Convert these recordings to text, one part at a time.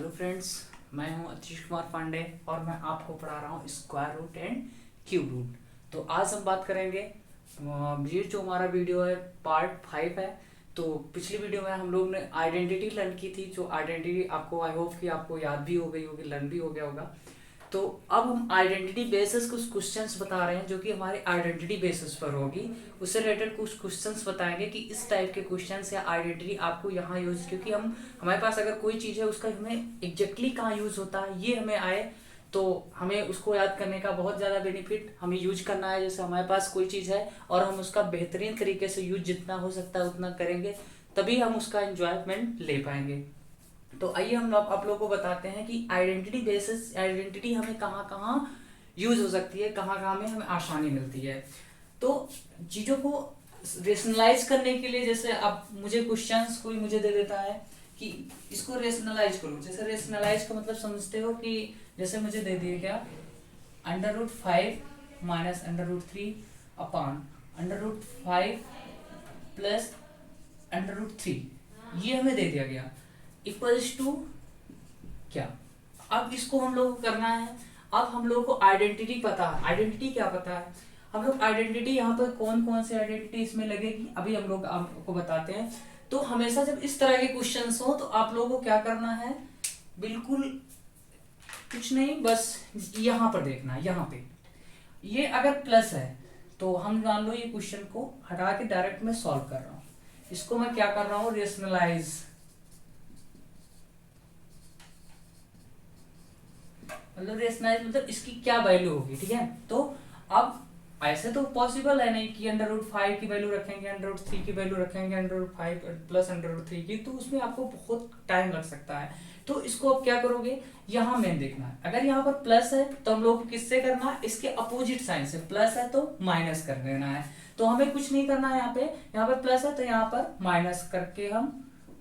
Hello friends, मैं हूं आतिश कुमार पांडे और मैं आपको पढ़ा रहा हूं square root and cube root. तो आज हम बात करेंगे ये जो हमारा वीडियो है पार्ट 5 है। तो पिछली वीडियो में हम लोग ने आइडेंटिटी लर्न की थी, जो आइडेंटिटी आपको आई होप कि आपको याद भी हो गई होगी, लर्न भी हो गया होगा। तो अब हम आइडेंटिटी बेसिस कुछ क्वेश्चंस बता रहे हैं जो कि हमारे आइडेंटिटी बेसिस पर होगी। उससे रिलेटेड कुछ क्वेश्चंस बताएंगे कि इस टाइप के क्वेश्चंस या आइडेंटिटी आपको यहाँ यूज, क्योंकि हम हमारे पास अगर कोई चीज़ है उसका हमें एग्जैक्टली कहाँ यूज होता है ये हमें आए, तो हमें उसको याद करने का बहुत ज़्यादा बेनिफिट हमें यूज करना है। जैसे हमारे पास कोई चीज़ है और हम उसका बेहतरीन तरीके से यूज जितना हो सकता है उतना करेंगे, तभी हम उसका इंजॉयमेंट ले पाएंगे। तो आइए हम लोग आप लोगों को बताते हैं कि आइडेंटिटी बेसिस आइडेंटिटी हमें कहाँ कहाँ यूज हो सकती है, कहाँ कहाँ में हमें आसानी मिलती है। तो चीज़ों को रेशनलाइज करने के लिए, जैसे अब मुझे क्वेश्चंस कोई मुझे दे देता है कि इसको रेशनलाइज करो। जैसे रेशनलाइज का मतलब समझते हो कि जैसे मुझे दे दिया क्या, √5 माइनस √3 अपान √5 प्लस √3, ये हमें दे दिया गया इक्वल्स टू क्या। अब इसको हम लोग को करना है। अब हम लोग को आइडेंटिटी पता है, आइडेंटिटी क्या पता है, हम लोग आइडेंटिटी यहाँ पर कौन कौन सी आइडेंटिटी इसमें लगेगी अभी हम लोग आपको बताते हैं। तो हमेशा जब इस तरह के क्वेश्चंस हो तो आप लोगों को क्या करना है, बिल्कुल कुछ नहीं, बस यहाँ पर देखना है। यहाँ पे ये अगर प्लस है तो हम मान लो ये क्वेश्चन को हटा के डायरेक्ट मैं सॉल्व कर रहा हूँ। इसको मैं क्या कर रहा हूँ, रेशनलाइज, मतलब रेशनलाइज मतलब इसकी क्या वैल्यू होगी, ठीक है। तो अब ऐसे तो पॉसिबल है नहीं कि √5 की वैल्यू रखेंगे, √3 की वैल्यू रखेंगे, √5 प्लस √3 की, तो उसमें आपको बहुत टाइम लग सकता है। तो इसको आप क्या करोगे, यहाँ मेन देखना है। अगर यहाँ पर प्लस है तो हम लोग किससे करना है, इसके अपोजिट साइन से। प्लस है तो माइनस कर देना है। तो हमें कुछ नहीं करना है यहाँ पर प्लस है तो यहाँ पर माइनस करके हम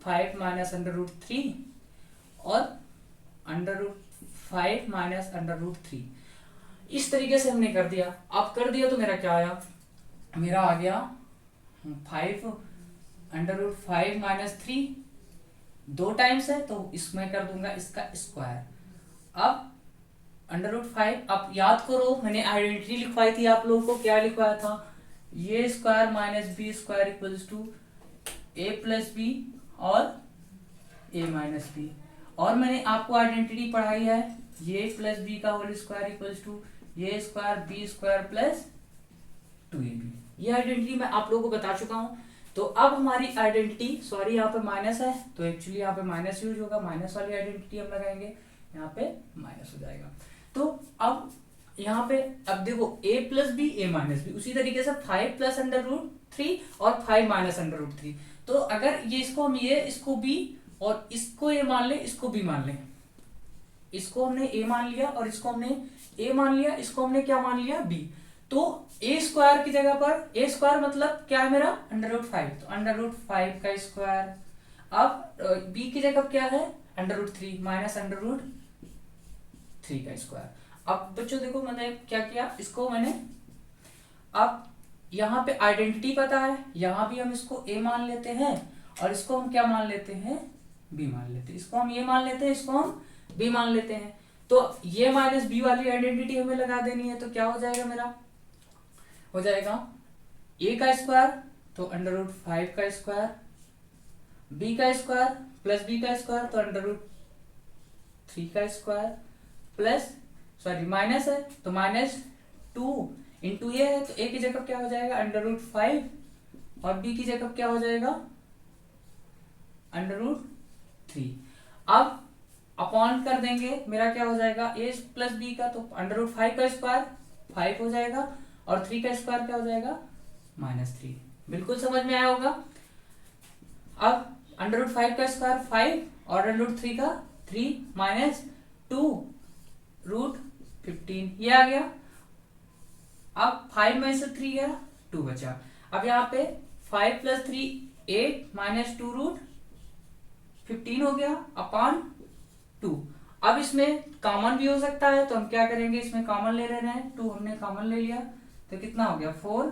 5 माइनस √3 और √5 माइनस √3, इस तरीके से हमने कर दिया। अब कर दिया तो मेरा क्या आया, मेरा आ गया 5 √5 माइनस 3, 2 टाइम्स है तो इसमें कर दूंगा इसका स्क्वायर। अब √5, अब याद करो मैंने आइडेंटिटी लिखवाई थी आप लोगों को, क्या लिखवाया था, a square minus b square equals to a plus b और a माइनस बी। और मैंने आपको आइडेंटिटी पढ़ाई है, ये प्लस बी का whole square equals to a square b square plus 2ab। ये आइडेंटिटी मैं आप लोगों को बता चुका हूं। तो अब हमारी आइडेंटिटी, सॉरी यहाँ पे माइनस है तो एक्चुअली यहाँ पे माइनस यूज होगा, माइनस वाली आइडेंटिटी हम लगाएंगे, यहाँ पे माइनस हो जाएगा। तो अब यहाँ पे अब देखो a plus b a minus b, उसी तरीके से 5 प्लस √3 और 5 माइनस √3। तो अगर ये इसको हम ये इसको b और इसको a मान ले, इसको b मान ले, इसको हमने a मान लिया और इसको हमने a मान लिया, इसको हमने क्या मान लिया b। तो a स्क्वायर की जगह पर a स्क्वायर मतलब क्या है मेरा √5, तो √5 का स्क्वायर। अब b की जगह क्या है √3 माइनस √3 का स्क्वायर। अब बच्चों देखो मैंने क्या किया, इसको मैंने अब यहाँ पे आइडेंटिटी पता है, यहाँ भी हम इसको a मान लेते हैं और इसको हम क्या मान लेते हैं, b मान लेते हैं। इसको हम a मान लेते हैं, इसको हम b मान लेते हैं। तो ये माइनस b वाली आइडेंटिटी हमें लगा देनी है। तो क्या हो जाएगा मेरा, हो जाएगा a का स्क्वायर तो √5 का स्क्वायर, b का स्क्वायर प्लस b का स्क्वायर तो √3 का स्क्वायर प्लस, सॉरी माइनस है तो -2 इंटू ये है तो a की जगह क्या हो जाएगा √5 और b की जगह क्या हो जाएगा √3। अब अपॉन कर देंगे, मेरा क्या हो जाएगा a प्लस b का, तो √5 का स्क्वायर 5 हो जाएगा और 3 का स्क्वायर क्या हो जाएगा -3। बिल्कुल समझ में आया होगा। अब √5 का स्क्वायर 5 और √3 का 3 माइनस 2 √15, ये आ गया। अब 5 में से 3 गया 2 बचा। अब यहाँ पे 5 प्लस 3 8 माइनस 2 √15 हो गया अपॉन 2। अब इसमें कॉमन भी हो सकता है तो हम क्या करेंगे, इसमें कॉमन ले रहे हैं, 2 हमने कॉमन ले लिया तो कितना हो गया 4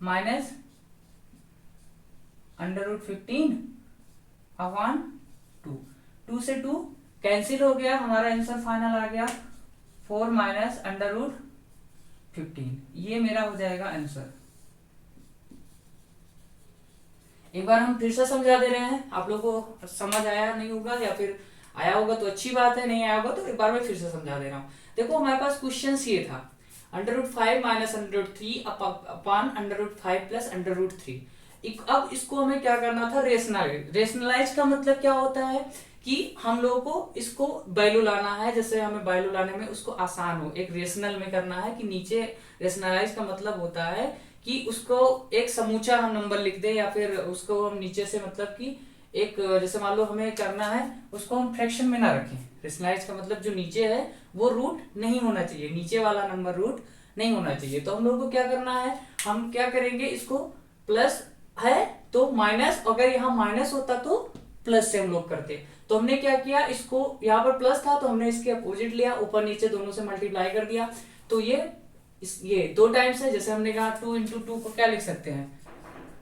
माइनस √15 अपॉन 2, 2 से 2 कैंसिल हो गया, हमारा आंसर फाइनल आ गया 4 माइनस अंडर रूट 15। ये मेरा हो जाएगा आंसर। एक बार हम फिर से समझा दे रहे हैं, आप लोगों को समझ आया नहीं होगा, या फिर आया होगा तो अच्छी बात है, नहीं आया होगा तो एक बार मैं फिर से समझा दे रहा हूँ। देखो हमारे पास क्वेश्चन ये था, under root 5 minus under root 3 upon under root 5 plus under root 3। अब इसको हमें क्या करना था, रेशनलाइज का मतलब क्या होता है कि हम लोगों को इसको वैल्यू लाना है, जैसे हमें वैल्यू लाने में उसको आसान हो, एक रेशनल में करना है कि नीचे रेशनलाइज का मतलब होता है कि उसको एक समूचा हम नंबर लिख दे, या फिर उसको हम नीचे से मतलब कि एक, जैसे मान लो हमें करना है उसको हम फ्रैक्शन में ना रखें। रेशनलाइज का मतलब जो नीचे है वो रूट नहीं होना चाहिए, नीचे वाला नंबर रूट नहीं होना चाहिए। तो हम लोग को क्या करना है, हम क्या करेंगे, इसको प्लस है तो माइनस, अगर यहाँ माइनस होता तो प्लस से हम लोग करते। तो हमने क्या किया, इसको यहाँ पर प्लस था तो हमने इसके अपोजिट लिया, ऊपर नीचे दोनों से मल्टीप्लाई कर दिया। तो ये 2 टाइम्स है, जैसे हमने कहा 2 इंटू 2 को क्या लिख सकते हैं,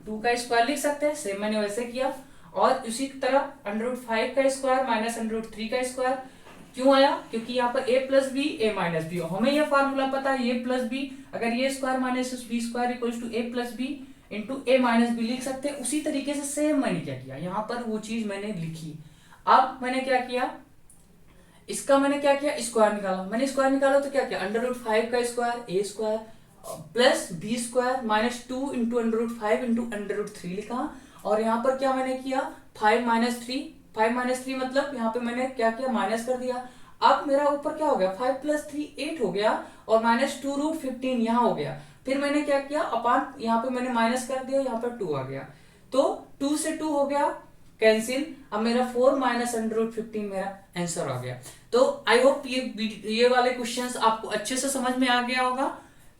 2 का स्क्वायर लिख सकते हैं, सेम मैंने वैसे किया। और उसी तरह अंडर रूट 5 का स्क्वायर माइनस अंडर रूट 3 का स्क्वायर क्यों आया, क्योंकि यहाँ पर a plus b a minus b, हमें यह फार्मूला पता है a प्लस बी, अगर a square minus b square equal to a plus b into a minus b लिख सकते हैं। उसी तरीके से सेम मैंने क्या किया, यहाँ पर वो चीज मैंने लिखी। अब मैंने क्या किया, इसका मैंने क्या किया, स्क्वायर निकाला। मैंने स्क्वायर निकाला तो क्या किया, अंडर रूट 5 का square a square plus b square minus 2 into under root 5 into under root 3 लिखा। और यहाँ पर क्या मैंने किया, 5 माइनस 3 मतलब यहाँ पे मैंने क्या किया, माइनस कर दिया। अब मेरा ऊपर क्या हो गया, 5 प्लस 3 8 हो गया, और माइनस 2 रूट 15 यहाँ हो गया। फिर मैंने क्या किया, अपान यहाँ पे मैंने माइनस कर दिया, यहाँ पर 2 आ गया, तो 2 से 2 हो गया कैंसिल। अब मेरा 4 माइनस अंडर रूट 15 मेरा आंसर आ गया। तो आई होप ये वाले क्वेश्चंस आपको अच्छे से समझ में आ गया होगा।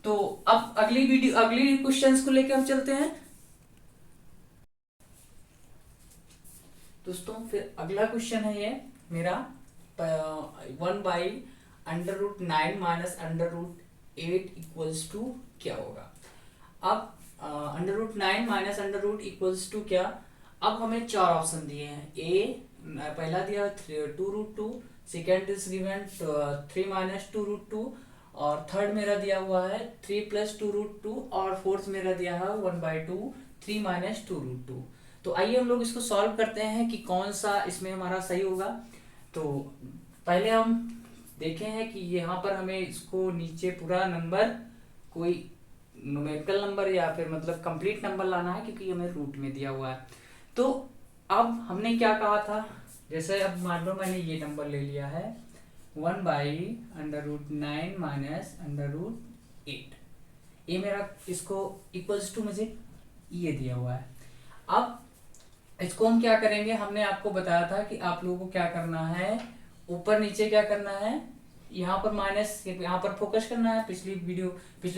तो अब अगली क्वेश्चंस को लेकर हम चलते हैं दोस्तों। फिर अगला क्वेश्चन है ये मेरा 1 by under root 9 minus under root 8 equals to क्या होगा। अब under root 9 minus under root equals to क्या, अब हमें 4 ऑप्शन दिए हैं। ए पहला दिया 2 root 2, second is given 3 minus 2 root 2, और थर्ड मेरा दिया हुआ है 3 प्लस 2 रूट 2, और फोर्थ मेरा दिया है 1/2 3 माइनस 2 रूट 2। तो आइए हम लोग इसको सॉल्व करते हैं कि कौन सा इसमें हमारा सही होगा। तो पहले हम देखे हैं कि यहाँ पर हमें इसको नीचे पूरा नंबर, कोई न्यूमेरिकल नंबर या फिर मतलब कंप्लीट नंबर लाना है, क्योंकि हमें रूट में दिया हुआ है। तो अब हमने क्या कहा था, जैसे अब मान लो मैंने ये नंबर ले लिया है 1 by under root 9 minus under root 8, ये मेरा इसको इक्वल्स टू मुझे ये दिया हुआ है। अब इसको हम क्या करेंगे, हमने आपको बताया था कि आप लोगों को क्या करना है, ऊपर नीचे क्या करना है, यहाँ पर माइनस, यहाँ पर फोकस करना है। पिछले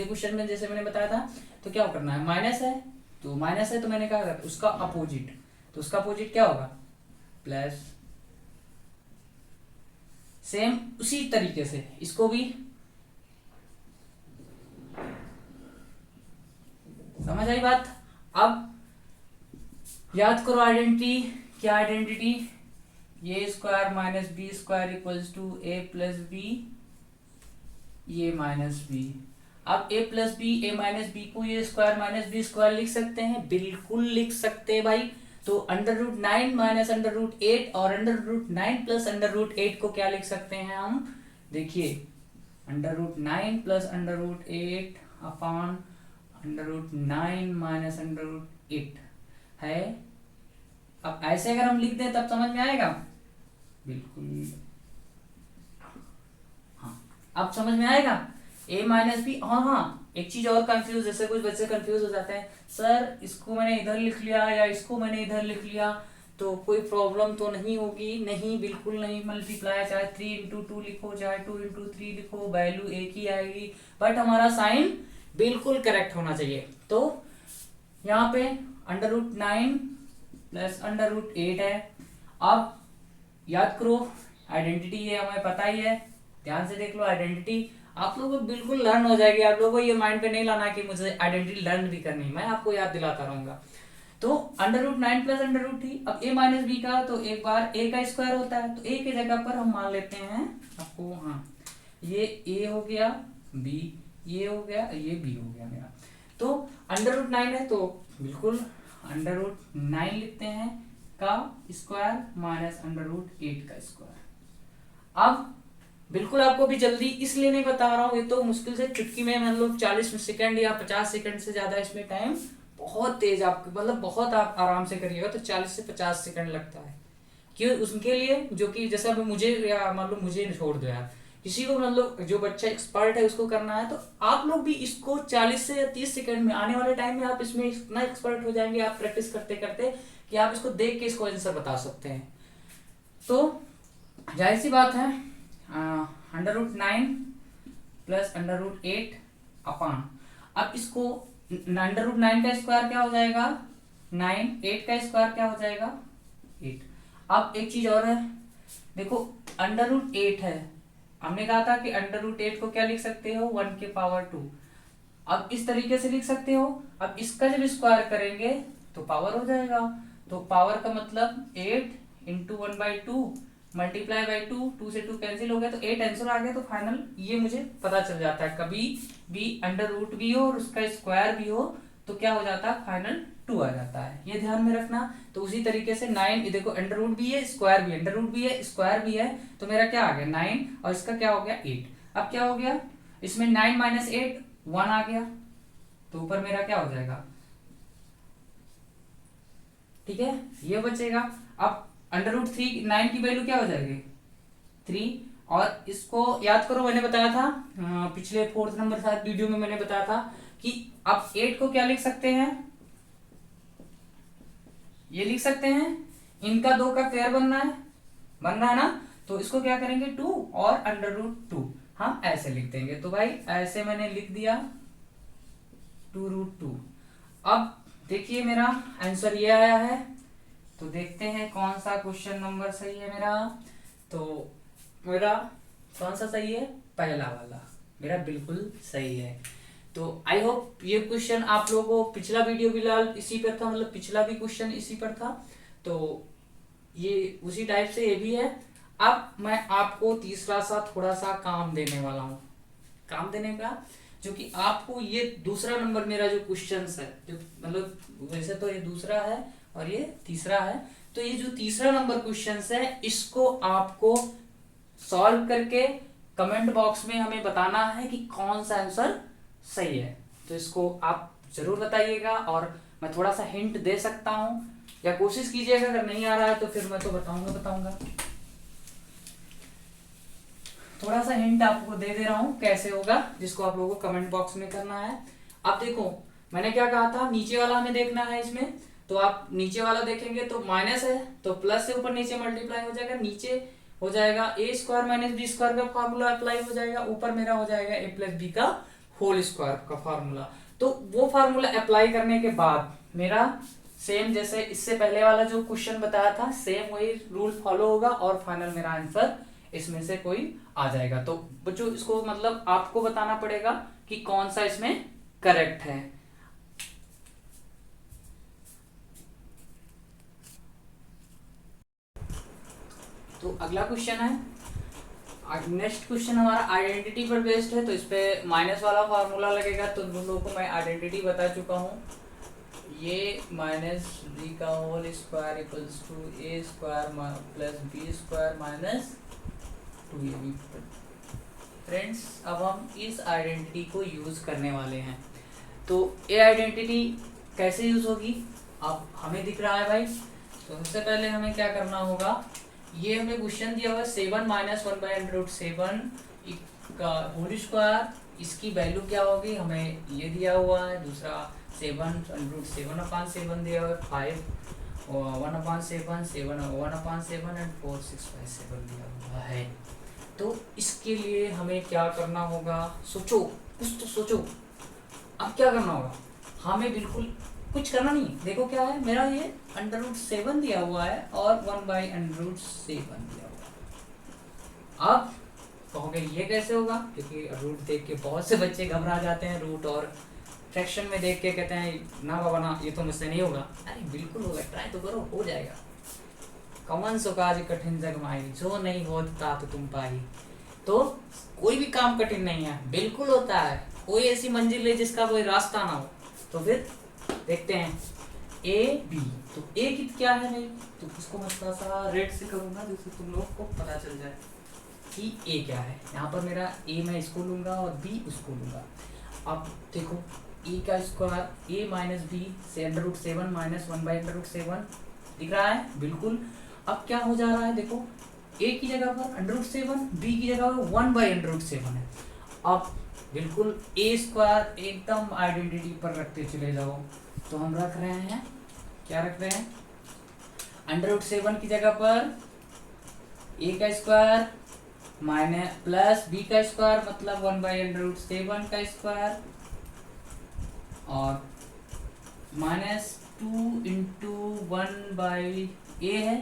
क्वेश्चन में जैसे मैंने बताया था, तो क्या करना है, माइनस है तो मैंने कहा उसका अपोजिट, तो उसका अपोजिट क्या होगा, प्लस। सेम उसी तरीके से इसको भी समझ आई बात। अब याद करो आइडेंटिटी, क्या identity, a square minus b square equals to a plus b a minus b. अब a plus b a minus b को ये स्क्वायर माइनस बी स्क्वायर लिख सकते हैं, बिल्कुल लिख सकते हैं भाई। तो under root 9 minus under root 8 और under root 9 plus under root 8 को क्या लिख सकते हैं हम, देखिए under root 9 plus under root 8 upon under root 9 minus under root 8 है। अब ऐसे अगर हम लिख दें तब समझ में आएगा, बिल्कुल हाँ, अब समझ में आएगा। a माइनस बी, हाँ एक चीज और कंफ्यूज, जैसे कुछ बच्चे कंफ्यूज हो जाते हैं, सर इसको मैंने इधर लिख लिया या इसको मैंने इधर लिख लिया तो कोई प्रॉब्लम तो नहीं होगी। नहीं, बिल्कुल नहीं। मल्टीप्लाई चाहे 3 इंटू 2 लिखो चाहे 2 इंटू 3 लिखो, वैल्यू एक ही आएगी, बट हमारा साइन बिल्कुल करेक्ट होना चाहिए। तो यहाँ पे under root 9 plus under root 8 है। अब याद करो आइडेंटिटी ये हमें पता ही है, ध्यान से देख लो आइडेंटिटी, आप लोगों को बिल्कुल लर्न हो जाएगी। आप लोगों को ये माइंड पे नहीं लाना कि मुझे आइडेंटिटी लर्न भी करनी है, मैं आपको याद दिलाता रहूंगा। तो under root 9 plus under root 3, अब a माइनस बी का तो एक बार a का स्क्वायर होता है, तो a की जगह पर हम मान लेते हैं आपको, हाँ ये a हो गया, b ये हो गया, ये b हो गया मेरा। तो अंडर रूट 9 है तो बिल्कुल अंडर रूट 9 लिखते हैं का स्क्वायर माइनस अंडर रूट 8 का स्क्वायर। अब बिल्कुल आपको भी जल्दी इसलिए नहीं बता रहा हूँ, ये तो मुश्किल से चुटकी में मतलब 40 सेकंड या 50 सेकंड से ज्यादा इसमें टाइम बहुत तेज आपको मतलब बहुत आप आराम से करिएगा तो 40 से 50 सेकंड लगता है। क्यों? उसके लिए जो कि जैसे अभी मुझे या मान लो मुझे छोड़ दो यार, किसी को मतलब जो बच्चा एक्सपर्ट है उसको करना है, तो आप लोग भी इसको 40 से या 30 सेकंड में आने वाले टाइम में आप इसमें इतना एक्सपर्ट हो जाएंगे आप प्रैक्टिस करते करते कि आप इसको देख के इसको आंसर बता सकते हैं। तो जाहिर सी बात है under root 9 plus under root 8 upon, अब इसको अंडर रूट 9 का स्क्वायर क्या हो जाएगा 9, 8 का स्क्वायर क्या हो जाएगा 8। अब एक चीज और है, देखो अंडर रूट 8 है, हमने कहा था कि अंडर रूट 8 को क्या लिख सकते हो 1 के पावर 2, अब इस तरीके से लिख सकते हो। अब इसका जब स्क्वायर करेंगे तो पावर हो जाएगा, तो पावर का मतलब 8 इंटू 1/2 मल्टीप्लाई बाई 2, 2 से 2 कैंसिल हो गया तो 8 आंसर आ गया। तो फाइनल ये मुझे पता चल जाता है, कभी भी अंडर रूट भी हो और उसका स्क्वायर भी हो तो क्या हो जाता है फाइनल 2 आ जाता है, ये ध्यान में रखना। तो उसी तरीके से 9 देखो अंडर रूट भी है स्क्वायर भी है, अंडर रूट भी है स्क्वायर भी है, तो मेरा क्या आ गया 9 और इसका क्या हो गया 8। अब क्या हो गया इसमें 9 माइनस 8 1 आ गया, तो ऊपर मेरा क्या हो जाएगा, ठीक है ये बचेगा। अब अंडर रूट 3 9 की वैल्यू क्या हो जाएगी 3, और इसको याद करो मैंने बताया था पिछले 4th नंबर साथ वीडियो में मैंने बताया था कि आप 8 को क्या लिख सकते हैं, ये लिख सकते हैं इनका 2 का पेयर बनना है ना, तो इसको क्या करेंगे 2 और अंडर रूट 2 हम ऐसे लिख देंगे। तो भाई ऐसे मैंने लिख दिया 2√2। अब देखिए मेरा आंसर ये आया है, तो देखते हैं कौन सा क्वेश्चन नंबर सही है मेरा। तो मेरा कौन सा सही है, पहला वाला मेरा बिल्कुल सही है। तो आई होप ये क्वेश्चन आप लोगों को, पिछला वीडियो भी लाल इसी पर था, मतलब पिछला भी क्वेश्चन इसी पर था, तो ये उसी टाइप से ये भी है। अब मैं आपको तीसरा सा थोड़ा सा काम देने वाला हूँ, काम देने का जो कि आपको ये दूसरा नंबर मेरा जो क्वेश्चन है, जो मतलब वैसे तो ये दूसरा है और ये तीसरा है, तो ये जो तीसरा नंबर क्वेश्चन है इसको आपको सॉल्व करके कमेंट बॉक्स में हमें बताना है कि कौन सा आंसर सही है। तो इसको आप जरूर बताइएगा, और मैं थोड़ा सा हिंट दे सकता हूँ या कोशिश कीजिएगा, अगर नहीं आ रहा है तो फिर मैं तो बताऊंगा। थोड़ा सा हिंट आपको दे रहा हूँ कैसे होगा, जिसको आप लोगों को कमेंट बॉक्स में करना है। अब देखो मैंने क्या कहा था, नीचे वाला हमें देखना है इसमें, तो आप नीचे वाला देखेंगे तो माइनस है तो प्लस से ऊपर नीचे मल्टीप्लाई हो जाएगा, नीचे हो जाएगा ए स्क्वायर माइनस बी स्क्वायर का फार्मूला अप्लाई हो जाएगा, ऊपर मेरा हो जाएगा ए प्लस बी का होल स्क्वायर का फार्मूला। तो वो फार्मूला अप्लाई करने के बाद मेरा सेम जैसे इससे पहले वाला जो क्वेश्चन बताया था सेम वही रूल फॉलो होगा और फाइनल मेरा आंसर इसमें से कोई आ जाएगा। तो बच्चों इसको मतलब आपको बताना पड़ेगा कि कौन सा इसमें करेक्ट है। तो अगला क्वेश्चन है, नेक्स्ट क्वेश्चन हमारा आइडेंटिटी पर बेस्ड है, तो इस पे माइनस वाला फार्मूला लगेगा। तो तुम लोगों को मैं आइडेंटिटी बता चुका हूँ, ये माइनस बी का whole square equals to a square plus b square minus 2ab। Friends अब हम इस आइडेंटिटी को यूज करने वाले हैं। तो ये आइडेंटिटी कैसे यूज होगी अब हमें दिख रहा है भाई। तो सबसे पहले हमें क्या करना होगा, ये हमें क्वेश्चन दिया हुआ है 7 माइनस 1/√7 का होल स्क्वायर, इसकी वैल्यू क्या होगी हमें ये दिया हुआ है। दूसरा 7√7/7 दिया हुआ है, 5 1/7 7 1/7 एंड 4 6/7 दिया हुआ है। तो इसके लिए हमें क्या करना होगा, सोचो कुछ तो सोचो। अब क्या करना होगा, हमें बिल्कुल कुछ करना नहीं। देखो क्या है मेरा, ये √7 दिया हुआ है और 1/√7 दिया हुआ है। अब कहोगे ये कैसे होगा, क्योंकि रूट देख के बहुत से बच्चे घबरा जाते हैं, रूट और फ्रैक्शन में देख के कहते हैं ना बाबा ना, ये तो मुझसे नहीं होगा। अरे बिल्कुल होगा, ट्राई तो करो, हो जाएगा। कवन सो काज कठिन जग माई, जो नहीं होत तात तुम पाई। तो कोई भी काम कठिन नहीं है, बिल्कुल होता है। कोई ऐसी मंजिल है जिसका कोई रास्ता ना हो। तो फिर देखते हैं ए बी। तो ए की क्या है भाई, तो उसको मैं थोड़ा सा रेड से करूंगा जिससे तुम लोग को पता चल जाए कि ए क्या है। यहाँ पर मेरा ए मैं इसको लूंगा और बी उसको लूंगा। अब देखो ए का स्क्वायर ए माइनस बी से √7 माइनस 1/√7 दिख रहा है बिल्कुल। अब क्या हो जा रहा है, देखो ए की जगह पर √7, बी की जगह पर 1/√7 है। अब बिल्कुल ए स्क्वायर एकदम आइडेंटिटी पर रखते चले जाओ। तो हम रख रहे हैं, क्या रख रहे हैं, √7 की जगह पर ए का स्क्वायर माइनस प्लस बी का स्क्वायर मतलब 1/√7 का स्क्वायर और -2 इंटू 1/a है।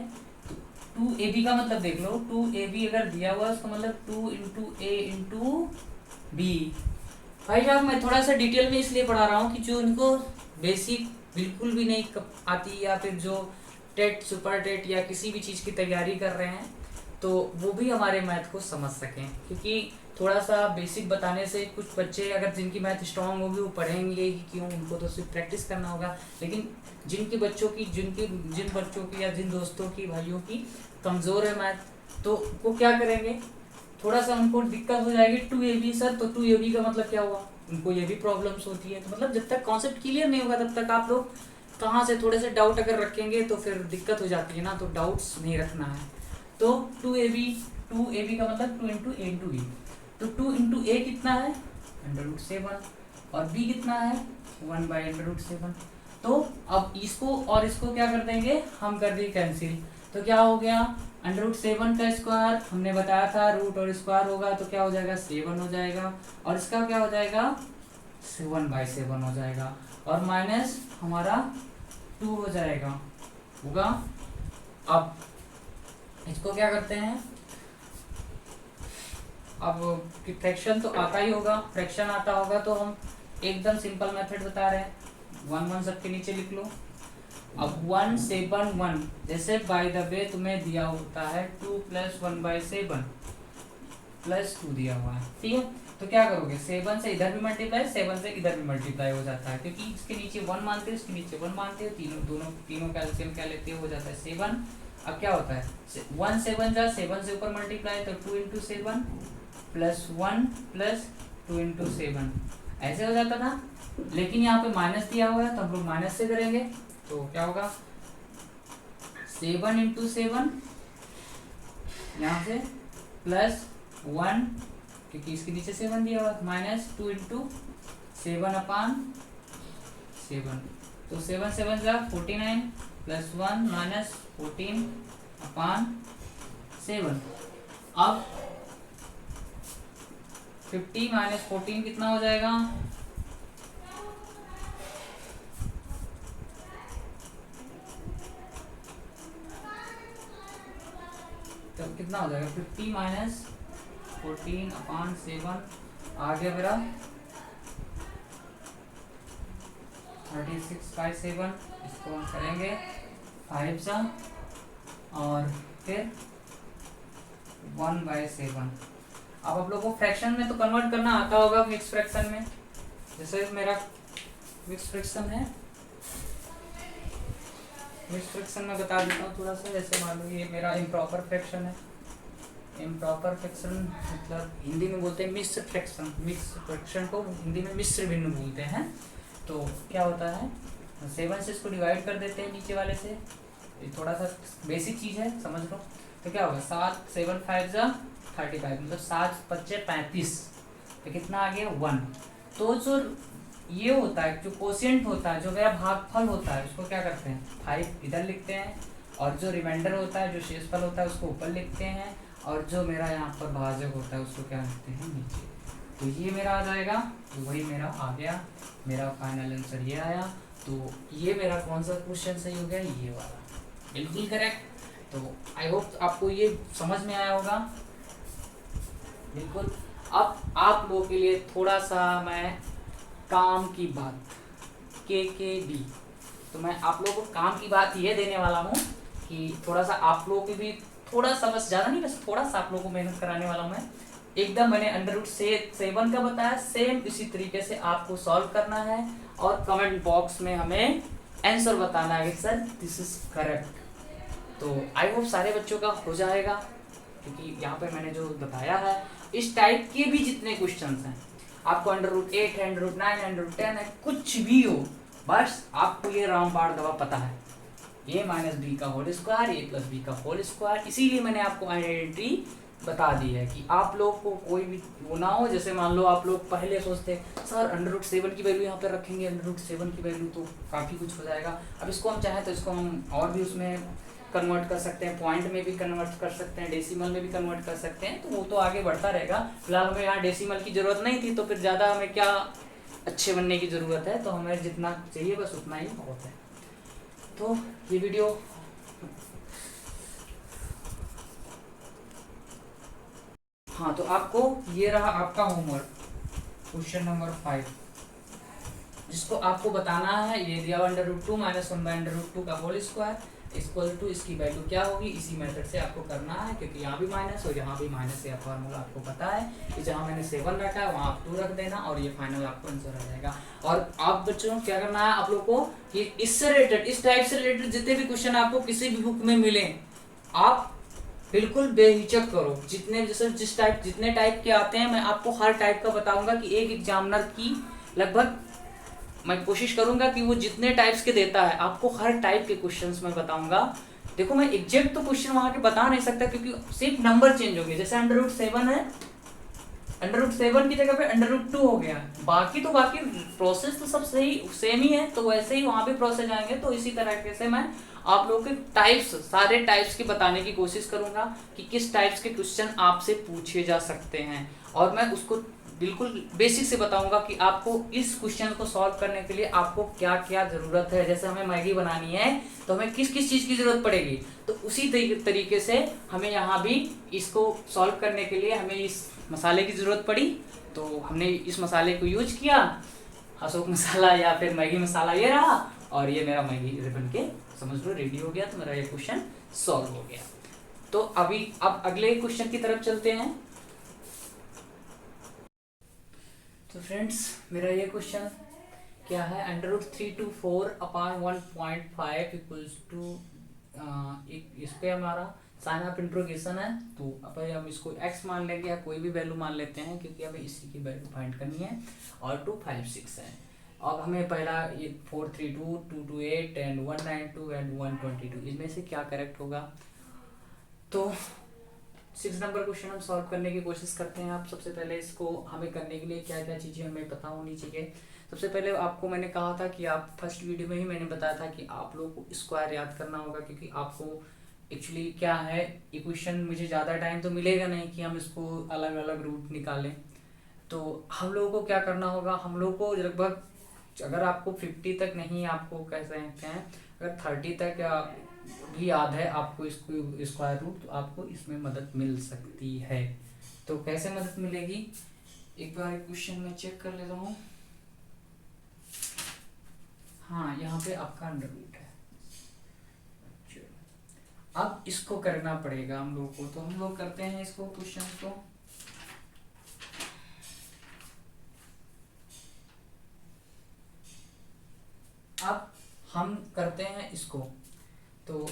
तो 2ab का मतलब देख लो, 2ab अगर दिया हुआ है उसका मतलब 2 इंटू a इंटू बी। भाई साहब मैं थोड़ा सा डिटेल में इसलिए पढ़ा रहा हूँ कि जो उनको बेसिक बिल्कुल भी नहीं आती या फिर जो टेट सुपर टेट या किसी भी चीज़ की तैयारी कर रहे हैं तो वो भी हमारे मैथ को समझ सकें। क्योंकि थोड़ा सा बेसिक बताने से कुछ बच्चे अगर जिनकी मैथ स्ट्रांग होगी वो पढ़ेंगे कि क्यों, उनको तो सिर्फ प्रैक्टिस करना होगा। लेकिन जिन बच्चों की या जिन दोस्तों की भाइयों की कमज़ोर है मैथ तो वो क्या करेंगे, थोड़ा सा उनको दिक्कत हो जाएगी। 2ab सर, तो 2ab का मतलब क्या हुआ, उनको ये भी प्रॉब्लम्स होती है। तो मतलब जब तक कॉन्सेप्ट क्लियर नहीं होगा तब तक आप लोग कहाँ से थोड़े से डाउट अगर रखेंगे तो फिर दिक्कत हो जाती है ना। तो डाउट्स नहीं रखना है। तो 2ab का मतलब 2 इंटू ए इंटू बी। तो 2 इंटू ए कितना है √7 और बी कितना है 1/√7। तो अब इसको और इसको क्या कर देंगे, हम कर देंगे कैंसिल। तो क्या हो गया, √7 का स्क्वायर हमने बताया था रूट और स्क्वायर होगा तो क्या हो जाएगा 7 हो जाएगा और इसका क्या हो जाएगा 1/7 हो जाएगा और माइनस हमारा 2 हो जाएगा होगा। अब इसको क्या करते हैं, अब फ्रैक्शन तो आता ही होगा, फ्रैक्शन आता होगा तो हम एकदम सिंपल मेथड बता रहे हैं, 1 सबके नीचे लिख लो। अब 1 7 1 जैसे बाय द वे तुम्हें दिया होता है 2 + 1/7 + 2 दिया हुआ है, ठीक है। तो क्या करोगे 7 से इधर भी मल्टीप्लाई 7 से इधर भी मल्टीप्लाई हो जाता है क्योंकि इसके नीचे 1 मानते हो इसके नीचे 1 मानते हो, तीनों कैल्शियम क्या लेते हो जाता है 7। अब क्या होता है 1 7 जा 7 से ऊपर मल्टीप्लाई तो 2 इंटू 7 + 1 + 2 इंटू 7 ऐसे हो जाता था। लेकिन यहाँ पे माइनस दिया हुआ है तो हम लोग माइनस से करेंगे। तो क्या होगा 7 इंटू 7 यहाँ से +1 क्योंकि इसके नीचे 7 दिया हुआ -2 इंटू 7/7। तो 7 7 जा 49 +1 -14/7। अब 50 - 14 कितना हो जाएगा, तो कितना हो जाएगा 50 - 14/7 आ गया मेरा 36/7। इसको हम करेंगे 5 सा और फिर 1/7। अब आप लोगों को फ्रैक्शन में तो कन्वर्ट करना आता होगा मिक्स फ्रैक्शन में। जैसे मेरा मिक्स फ्रैक्शन है, मिक्स फ्रैक्शन में बता देता हूँ थोड़ा सा। जैसे मान लो ये मेरा इम्प्रॉपर फ्रैक्शन है, इम्प्रॉपर फ्रैक्शन मतलब हिंदी में बोलते हैं मिश्र फ्रैक्शन। मिक्स फ्रैक्शन को हिंदी में मिश्र भिन्न बोलते हैं। तो क्या होता है 7 से इसको डिवाइड कर देते हैं नीचे वाले से, ये थोड़ा सा बेसिक चीज़ है समझ लो। तो क्या होगा 7 7 5 जा 35 मतलब 7 5 35 तो कितना आ गया 1। तो जो ये होता है जो कोशिएंट होता है जो मेरा भागफल होता है उसको क्या करते हैं 5 इधर लिखते हैं और जो रिमाइंडर होता है जो शेषफल होता है उसको ऊपर लिखते हैं और जो मेरा यहाँ पर भाजक होता है उसको क्या लिखते हैं नीचे। तो ये मेरा आ जाएगा, तो वही मेरा आ गया, मेरा फाइनल आंसर ये आया। तो ये मेरा कौन सा क्वेश्चन सही हो गया, ये वाला बिल्कुल करेक्ट। तो आई होप आपको ये समझ में आया होगा बिल्कुल। अब आप लोगों के लिए थोड़ा सा मैं काम की बात, KKD। तो मैं आप लोगों को काम की बात ये देने वाला हूँ कि थोड़ा सा आप लोगों की भी थोड़ा सा, बस ज़्यादा नहीं, बस थोड़ा सा आप लोगों को मेहनत कराने वाला हूँ मैं। एकदम मैंने √7 का बताया, सेम इसी तरीके से आपको सॉल्व करना है और कमेंट बॉक्स में हमें आंसर बताना है कि सर दिस इज करेक्ट। तो आई होप सारे बच्चों का हो जाएगा, क्योंकि यहाँ पे मैंने जो बताया है इस टाइप के भी जितने क्वेश्चंस हैं, आपको √8 है, √9 है, √10 है, कुछ भी हो, बस आपको ये रामबाण दवा पता है, a माइनस बी का whole square, a plus b का होल स्क्वायर। इसीलिए मैंने आपको आइडेंटिटी बता दी है कि आप लोग को कोई भी वो ना हो। जैसे मान लो आप लोग पहले सोचते सर √7 की वैल्यू यहाँ पे रखेंगे, √7 की वैल्यू तो काफ़ी कुछ हो जाएगा। अब इसको हम चाहें तो इसको हम और भी उसमें कन्वर्ट कर सकते हैं, पॉइंट में भी कन्वर्ट कर सकते हैं, डेसिमल में भी कन्वर्ट कर सकते हैं, तो वो तो आगे बढ़ता रहेगा। फिलहाल हमें यहाँ डेसिमल की ज़रूरत नहीं थी, तो फिर ज़्यादा हमें क्या अच्छे बनने की ज़रूरत है, तो हमें जितना चाहिए बस उतना ही बहुत है। तो ये वीडियो हाँ, तो आपको ये रहा आपका होमवर्क, क्वेश्चन नंबर 5, जिसको आपको बताना है। ये दिया √2 माइनस 1/√2 का होल स्क्वायर इक्वल टू इसकी वैल्यू क्या होगी, इसी मेथड से आपको करना है, क्योंकि यहाँ भी माइनस और यहाँ भी माइनस है। फॉर्मूला आपको पता है कि जहाँ मैंने 7 रखा है वहाँ आप 2 रख देना और ये फाइनल आपको आंसर आ जाएगा। और आप बच्चों क्या करना है, आप लोग को कि इससे रिलेटेड, इस टाइप से रिलेटेड जितने भी क्वेश्चन आपको किसी भी बुक में मिले, आप बिल्कुल बेहिचक करो। जितने जैसे जितने टाइप के आते हैं मैं आपको हर टाइप का बताऊंगा कि एक एग्जामिनर की लगभग मैं कोशिश करूंगा कि वो जितने टाइप्स के देता है आपको हर टाइप के क्वेश्चंस में बताऊंगा। देखो मैं एग्जैक्ट तो क्वेश्चन वहां के बता नहीं सकता, क्योंकि सिर्फ नंबर चेंज हो गए। जैसे √7 है, √7 की जगह पे √2 हो गया, बाकी प्रोसेस तो सब सही सेम ही है, तो वैसे ही वहां भी प्रोसेस आएंगे। तो इसी तरीके से मैं आप लोगों के टाइप्स, सारे टाइप्स की बताने की कोशिश करूंगा कि किस टाइप्स के क्वेश्चन आपसे पूछे जा सकते हैं, और मैं उसको बिल्कुल बेसिक से बताऊंगा कि आपको इस क्वेश्चन को सॉल्व करने के लिए आपको क्या क्या जरूरत है। जैसे हमें मैगी बनानी है तो हमें किस किस चीज़ की जरूरत पड़ेगी, तो उसी तरीके से हमें यहाँ भी इसको सॉल्व करने के लिए हमें इस मसाले की ज़रूरत पड़ी, तो हमने इस मसाले को यूज किया, अशोक मसाला या फिर मैगी मसाला ये रहा, और ये मेरा मैगी बन के समझ लो रेडी हो गया। तो मेरा ये क्वेश्चन सॉल्व हो गया। तो अब अगले क्वेश्चन की तरफ चलते हैं। तो फ्रेंड्स मेरा ये क्वेश्चन क्या है, √3 to 4 upon 1.5 इक्वल्स टू, इस पे हमारा साइन ऑफ इंट्रोगेशन है, तो अब हम इसको x मान लेंगे या कोई भी वैल्यू मान लेते हैं, क्योंकि हमें इसी की वैल्यू फाइंड करनी है। और 2 5 6 है। अब हमें पहला ये 4 3 2 2 2 8 एंड 192 एंड 122, इनमें से क्या करेक्ट होगा। तो 6 नंबर क्वेश्चन हम सॉल्व करने की कोशिश करते हैं। आप सबसे पहले इसको हमें करने के लिए क्या क्या चीज़ें हमें पता होनी चाहिए। सबसे पहले आपको मैंने कहा था कि आप फर्स्ट वीडियो में ही मैंने बताया था कि आप लोगों को स्क्वायर याद करना होगा, क्योंकि आपको एक्चुअली क्या है, इक्वेशन मुझे ज़्यादा टाइम तो मिलेगा नहीं कि हम इसको अलग अलग रूट निकालें। तो हम लोगों को क्या करना होगा, हम लोग को लगभग अगर आपको 50 तक नहीं, आपको कह सकते हैं अगर 30 तक या भी याद है आपको इसको स्क्वायर रूट, तो आपको इसमें मदद मिल सकती है। तो कैसे मदद मिलेगी, एक बार क्वेश्चन में चेक कर लेता हूँ। हाँ, यहाँ पे आपका अंडर रूट है। अब इसको करना पड़ेगा हम लोग को, तो हम लोग करते हैं इसको क्वेश्चन को। अब हम करते हैं इसको, तो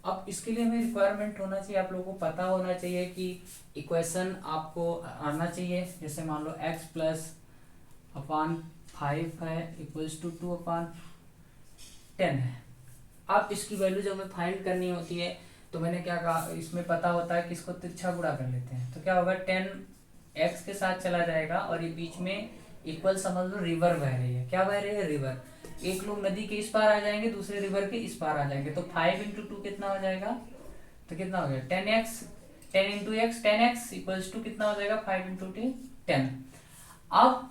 अब इसके लिए हमें रिक्वायरमेंट होना चाहिए, आप लोगों को पता होना चाहिए कि इक्वेशन आपको आना चाहिए। जैसे मान लो x प्लस अपॉन 5 है इक्वल्स टू 2 अपॉन 10 है। अब इसकी वैल्यू जब हमें फाइंड करनी होती है, तो मैंने क्या कहा, इसमें पता होता है कि इसको तिरछा गुणा कर लेते हैं, तो क्या होगा 10 x के साथ चला जाएगा, और ये बीच में इक्वल समझ लो रिवर बह रही है। क्या बह रही है, रिवर। एक लोग नदी के इस पार आ जाएंगे, दूसरे रिवर के इस पार आ जाएंगे, तो 5 इंटू 2 कितना हो जाएगा, तो कितना हो गया 10x, 10 into x 10x equals to कितना हो जाएगा 5 इंटू 10। अब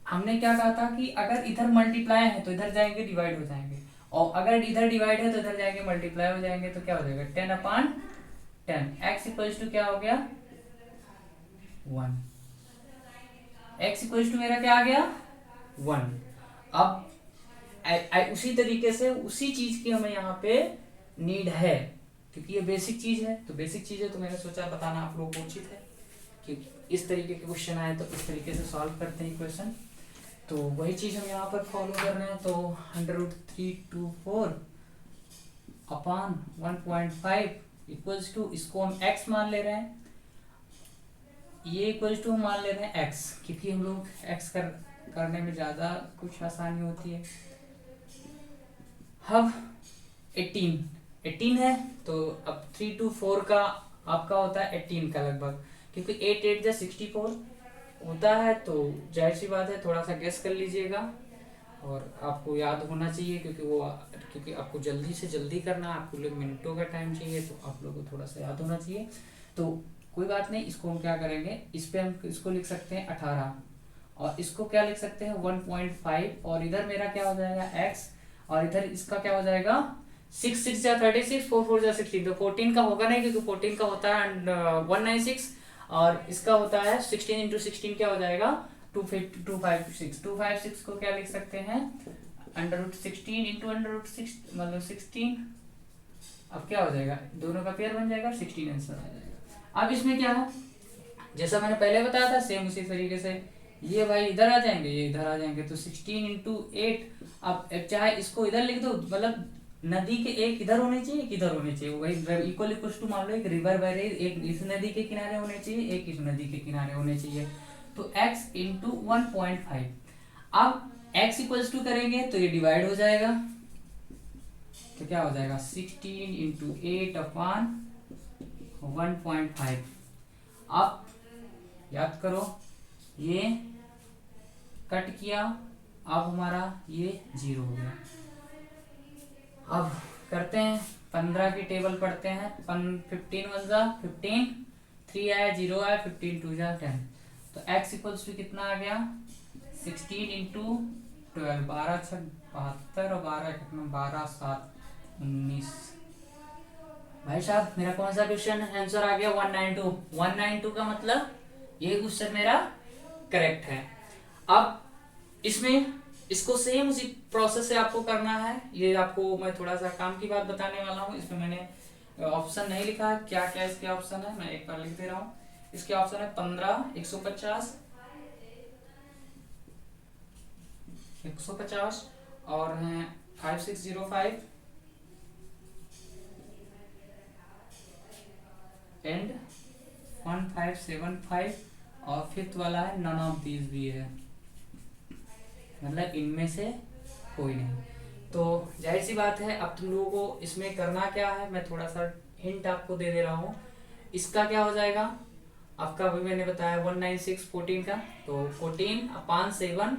हमने क्या कहा था कि अगर इधर मल्टीप्लाई है तो इधर जाएंगे डिवाइड हो जाएंगे, और अगर इधर डिवाइड है तो इधर जाएंगे मल्टीप्लाई हो जाएंगे, तो क्या हो जाएगा 10 अपॉन 10 x इक्वल्स टू क्या हो गया 1। x इक्वल टू मेरा क्या आ गया 1। अब उसी तरीके से उसी चीज की हमें यहाँ पे नीड है, क्योंकि ये बेसिक चीज है, तो बेसिक चीज है तो मैंने सोचा बताना आप लोगों को उचित है कि इस तरीके के क्वेश्चन आए तो इस तरीके से सॉल्व करते हैं क्वेश्चन। तो वही चीज हम यहाँ पर फॉलो कर रहे हैं। तो √324 अपॉन 1.5 इक्वल्स टू, इसको हम x मान ले रहे हैं, ये इक्वल्स टू हम मान ले रहे हैं x, क्योंकि हम लोग x करने में ज़्यादा कुछ आसानी होती है। अब 18 है, तो अब 3 to 4 का आपका होता है 18 का लगभग, क्योंकि 8 8 जा 64 होता है, तो जाहिर सी बात है थोड़ा सा गेस कर लीजिएगा और आपको याद होना चाहिए, क्योंकि आपको जल्दी से जल्दी करना है, आपको मिनटों का टाइम चाहिए, तो आप लोगों को थोड़ा सा याद होना चाहिए। तो कोई बात नहीं, इसको हम क्या करेंगे, इस पे हम इसको लिख सकते हैं 18 और इसको क्या लिख सकते हैं 1.5, और इधर मेरा क्या हो जाएगा x, और इधर इसका क्या हो जाएगा 6 6 जा 36, 4 4 जा 16, तो 14 का होगा नहीं, क्योंकि 14 का होता है 196 और इसका होता है 16 इंटू 16 क्या हो जाएगा 256। 256 को क्या लिख सकते हैं √16 इंटू √6 मतलब 16, अब क्या हो जाएगा दोनों का पेयर बन जाएगा 16 आंसर आ जाएगा। अब इसमें क्या है, जैसा मैंने पहले बताया था सेम उसी तरीके से ये भाई इधर आ जाएंगे, ये इधर आ जाएंगे, तो 16 इंटू 8, अब चाहे इसको इधर लिख दो, मतलब नदी के एक इधर होने चाहिए, एक इधर होने चाहिए, वही इक्वल इक्वल्स टू मान लो एक रिवर बह रही, एक इस नदी के किनारे होने चाहिए, एक इस नदी के किनारे होने चाहिए, तो x इंटू 1.5। अब x इक्वल्स टू करेंगे तो ये डिवाइड हो जाएगा, तो क्या हो जाएगा 16 इंटू 8 अपॉन 1.5। अब याद करो ये कट किया, अब हमारा ये 0 हो गया। अब करते हैं 15 की टेबल पढ़ते हैं, 15 1 जा 15, 3 आया 0 आया, 15 2 जा 10, तो x इक्वल्स टू कितना आ गया 16 इंटू 12, 12 6 72 और 12 कितना 12 7 19। भाई साहब मेरा कौन सा क्वेश्चन आंसर आ गया 192। 192 का मतलब ये क्वेश्चन मेरा करेक्ट है। अब इसमें इसको सेम उसी प्रोसेस से आपको करना है, ये आपको मैं थोड़ा सा काम की बात बताने वाला हूँ। इसमें मैंने ऑप्शन नहीं लिखा है, क्या क्या इसके ऑप्शन है मैं एक बार लिख दे रहा हूँ। इसके ऑप्शन है 15, 150, 150 और हैं 5605 एंड 1575 और फिफ्थ वाला है नन ऑफ दीज भी है, मतलब इनमें से कोई नहीं। तो जाहिर सी बात है अब तुम लोगों को इसमें करना क्या है, मैं थोड़ा सा हिंट आपको दे रहा हूँ। इसका क्या हो जाएगा आपका, अभी मैंने बताया 196 14 का, तो 14 अपॉन 7,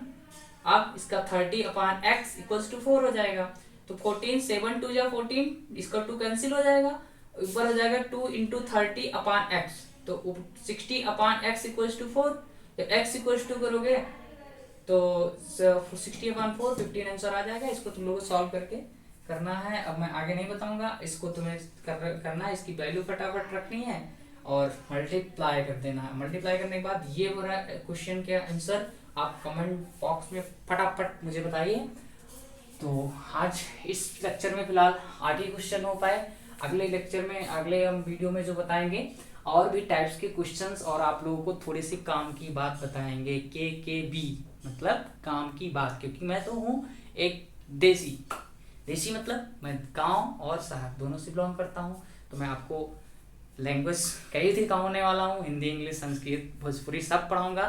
अब इसका 30 अपॉन x इक्वल्स टू 4 हो जाएगा, तो 14 7 2 जा 14, इसका 2 कैंसिल हो जाएगा, ऊपर हो जाएगा 2 इंटू 30 अपॉन x, तो 60 अपॉन x इक्वल्स टू 4, जब x इक्वल्स टू करोगे तो 60 अपॉन 4 15 आंसर आ जाएगा। इसको तुम लोगों को सॉल्व करके करना है, अब मैं आगे नहीं बताऊंगा, इसको तुम्हें करना है, इसकी वैल्यू फटाफट रखनी है और मल्टीप्लाई कर देना है। मल्टीप्लाई करने के बाद ये पूरा क्वेश्चन के आंसर आप कमेंट बॉक्स में फटाफट मुझे बताइए। तो आज इस लेक्चर में फिलहाल 8 ही क्वेश्चन हो पाए, अगले लेक्चर में अगले हम वीडियो में जो बताएंगे और भी टाइप्स के क्वेश्चंस, और आप लोगों को थोड़ी सी काम की बात बताएंगे, KKB मतलब काम की बात, क्योंकि मैं तो हूँ एक देसी मतलब मैं गांव और शहर दोनों से बिलोंग करता हूँ, तो मैं आपको लैंग्वेज कई सिखाने वाला हूँ, हिंदी इंग्लिश संस्कृत भोजपुरी सब पढ़ाऊंगा।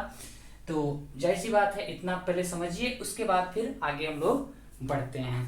तो जाहिर सी बात है इतना पहले समझिए, उसके बाद फिर आगे हम लोग बढ़ते हैं।